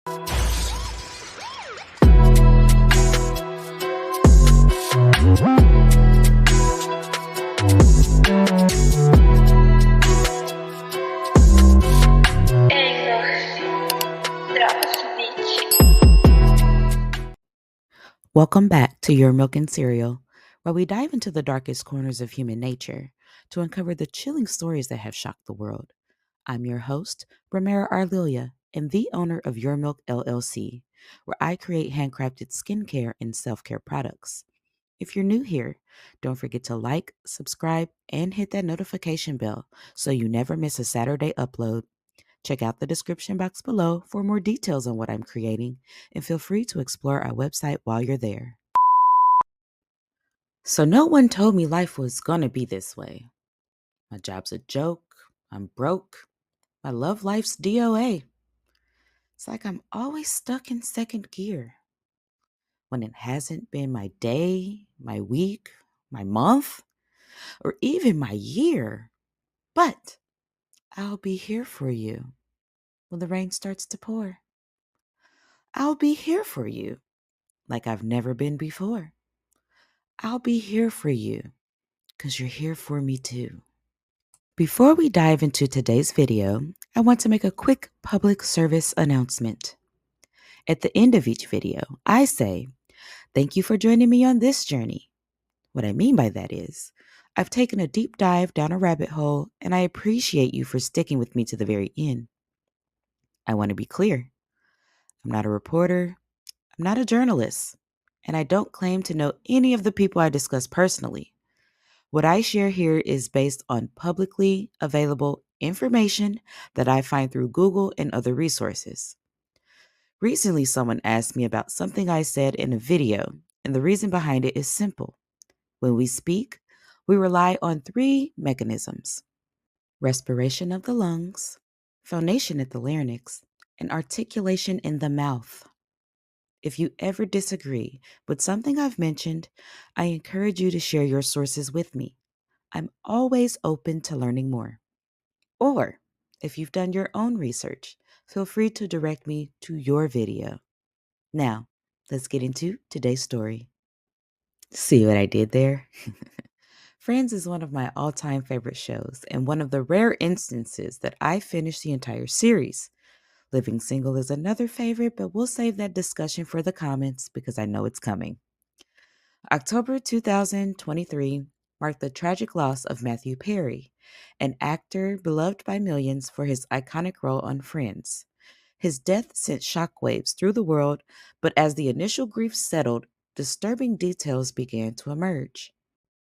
Welcome back to Your Milk and Cereal, where we dive into the darkest corners of human nature to uncover the chilling stories that have shocked the world. I'm your host, Ramira Arlilia, and the owner of Your Milk LLC, where I create handcrafted skincare and self-care products. If you're new here, don't forget to like, subscribe, and hit that notification bell so you never miss a Saturday upload. Check out the description box below for more details on what I'm creating, and feel free to explore our website while you're there. So no one told me life was gonna be this way. My job's a joke, I'm broke, my love life's DOA. It's like I'm always stuck in second gear when it hasn't been my day, my week, my month, or even my year. But I'll be here for you when the rain starts to pour. I'll be here for you like I've never been before. I'll be here for you because you're here for me too. Before we dive into today's video, I want to make a quick public service announcement. At the end of each video, I say, thank you for joining me on this journey. What I mean by that is, I've taken a deep dive down a rabbit hole and I appreciate you for sticking with me to the very end. I want to be clear. I'm not a reporter, I'm not a journalist, and I don't claim to know any of the people I discuss personally. What I share here is based on publicly available information that I find through Google and other resources. Recently, someone asked me about something I said in a video, and the reason behind it is simple. When we speak, we rely on three mechanisms: respiration of the lungs, phonation at the larynx, and articulation in the mouth. If you ever disagree with something I've mentioned, I encourage you to share your sources with me. I'm always open to learning more. Or, if you've done your own research, feel free to direct me to your video. Now, let's get into today's story. See what I did there? Friends is one of my all-time favorite shows and one of the rare instances that I finished the entire series. Living Single is another favorite, but we'll save that discussion for the comments because I know it's coming. October 2023 marked the tragic loss of Matthew Perry, an actor beloved by millions for his iconic role on Friends. His death sent shockwaves through the world, but as the initial grief settled, disturbing details began to emerge.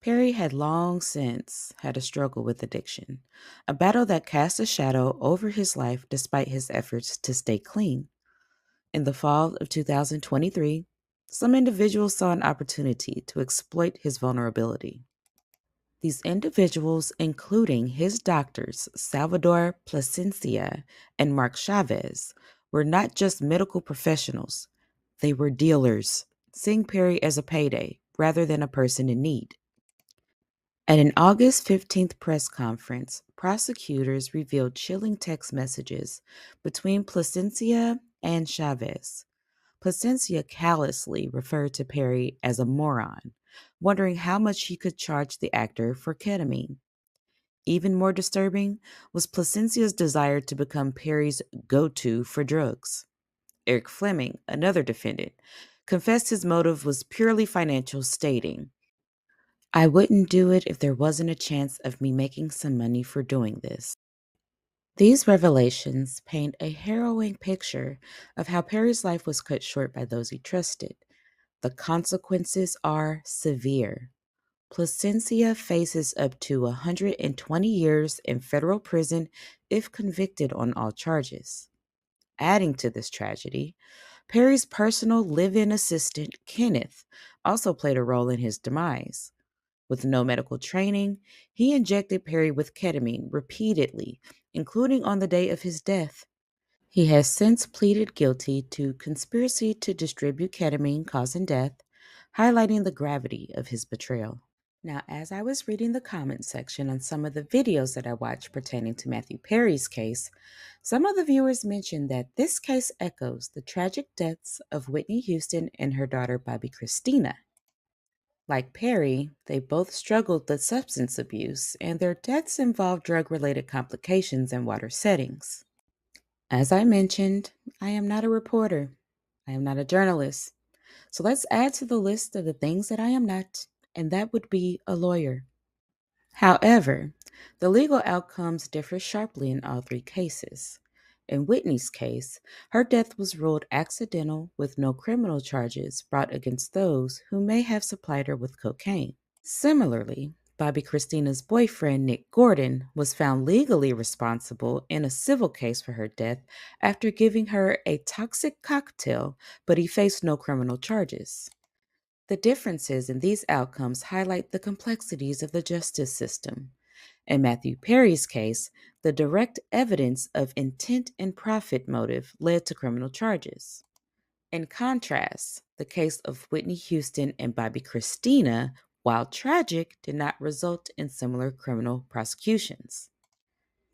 Perry had long since had a struggle with addiction, a battle that cast a shadow over his life despite his efforts to stay clean. In the fall of 2023, some individuals saw an opportunity to exploit his vulnerability. These individuals, including his doctors, Salvador Plasencia and Mark Chavez, were not just medical professionals, they were dealers, seeing Perry as a payday rather than a person in need. At an August 15th press conference, prosecutors revealed chilling text messages between Plasencia and Chavez. Plasencia callously referred to Perry as a moron, wondering how much he could charge the actor for ketamine. Even more disturbing was Plasencia's desire to become Perry's go-to for drugs. Eric Fleming, another defendant, confessed his motive was purely financial, stating, "I wouldn't do it if there wasn't a chance of me making some money for doing this." These revelations paint a harrowing picture of how Perry's life was cut short by those he trusted. The consequences are severe. Plasencia faces up to 120 years in federal prison if convicted on all charges. Adding to this tragedy, Perry's personal live-in assistant, Kenneth, also played a role in his demise. With no medical training, he injected Perry with ketamine repeatedly, including on the day of his death. He has since pleaded guilty to conspiracy to distribute ketamine causing death, highlighting the gravity of his betrayal. Now, as I was reading the comment section on some of the videos that I watched pertaining to Matthew Perry's case, some of the viewers mentioned that this case echoes the tragic deaths of Whitney Houston and her daughter Bobbi Kristina. Like Perry, they both struggled with substance abuse, and their deaths involved drug-related complications in water settings. As I mentioned, I am not a reporter. I am not a journalist. So let's add to the list of the things that I am not, and that would be a lawyer. However, the legal outcomes differ sharply in all three cases. In Whitney's case, her death was ruled accidental with no criminal charges brought against those who may have supplied her with cocaine. Similarly, Bobbi Kristina's boyfriend, Nick Gordon, was found legally responsible in a civil case for her death after giving her a toxic cocktail, but he faced no criminal charges. The differences in these outcomes highlight the complexities of the justice system. In Matthew Perry's case, the direct evidence of intent and profit motive led to criminal charges. In contrast, the case of Whitney Houston and Bobbi Kristina, while tragic, did not result in similar criminal prosecutions.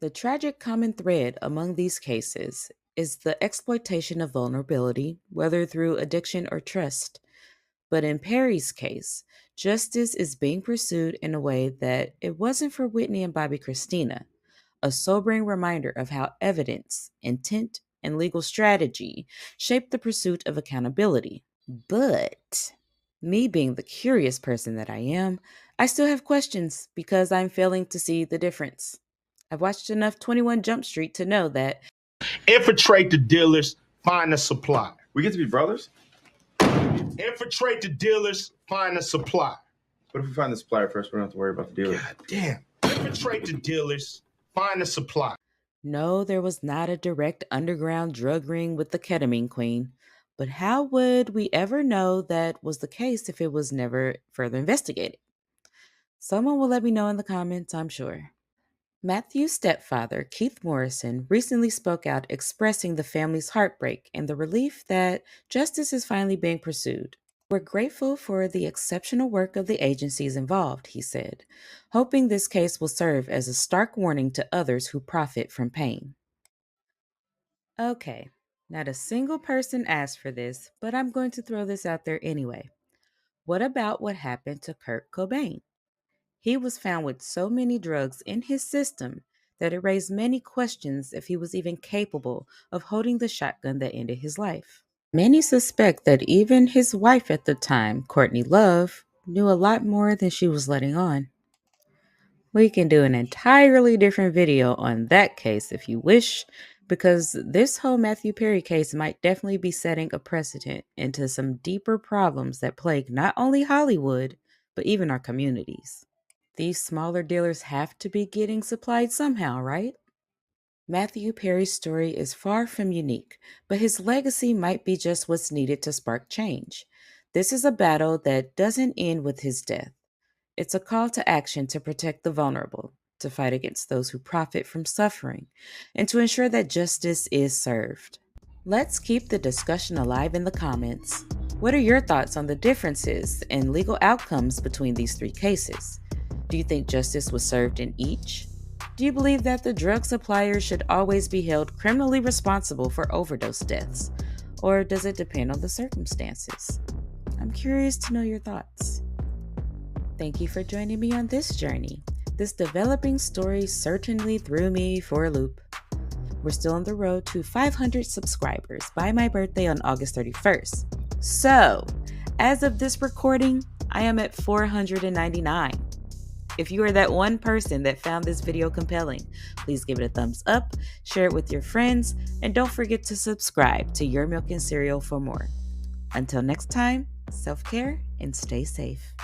The tragic common thread among these cases is the exploitation of vulnerability, whether through addiction or trust. But in Perry's case, justice is being pursued in a way that it wasn't for Whitney and Bobbi Kristina, a sobering reminder of how evidence, intent, and legal strategy shape the pursuit of accountability. But, me being the curious person that I am, I still have questions because I'm failing to see the difference. I've watched enough 21 Jump Street to know that infiltrate the dealers, find the supply. We get to be brothers? Infiltrate the dealers, find the supply. What if we find the supplier first? We don't have to worry about the dealer. God damn. Infiltrate the dealers, find the supply. no, there was not a direct underground drug ring with the ketamine queen. But how would we ever know that was the case if it was never further investigated? Someone will let me know in the comments, I'm sure. Matthew's stepfather, Keith Morrison, recently spoke out expressing the family's heartbreak and the relief that justice is finally being pursued. We're grateful for the exceptional work of the agencies involved, he said, hoping this case will serve as a stark warning to others who profit from pain. Okay, not a single person asked for this, but I'm going to throw this out there anyway. What about what happened to Kurt Cobain? He was found with so many drugs in his system that it raised many questions if he was even capable of holding the shotgun that ended his life. Many suspect that even his wife at the time, Courtney Love, knew a lot more than she was letting on. We can do an entirely different video on that case if you wish, because this whole Matthew Perry case might definitely be setting a precedent into some deeper problems that plague not only Hollywood, but even our communities. These smaller dealers have to be getting supplied somehow, right? Matthew Perry's story is far from unique, but his legacy might be just what's needed to spark change. This is a battle that doesn't end with his death. It's a call to action to protect the vulnerable, to fight against those who profit from suffering, and to ensure that justice is served. Let's keep the discussion alive in the comments. What are your thoughts on the differences and legal outcomes between these three cases? Do you think justice was served in each? Do you believe that the drug suppliers should always be held criminally responsible for overdose deaths? Or does it depend on the circumstances? I'm curious to know your thoughts. Thank you for joining me on this journey. This developing story certainly threw me for a loop. We're still on the road to 500 subscribers by my birthday on August 31st. So, as of this recording, I am at 499. If you are that one person that found this video compelling, please give it a thumbs up, share it with your friends, and don't forget to subscribe to Your Milk and Cereal for more. Until next time, self-care and stay safe.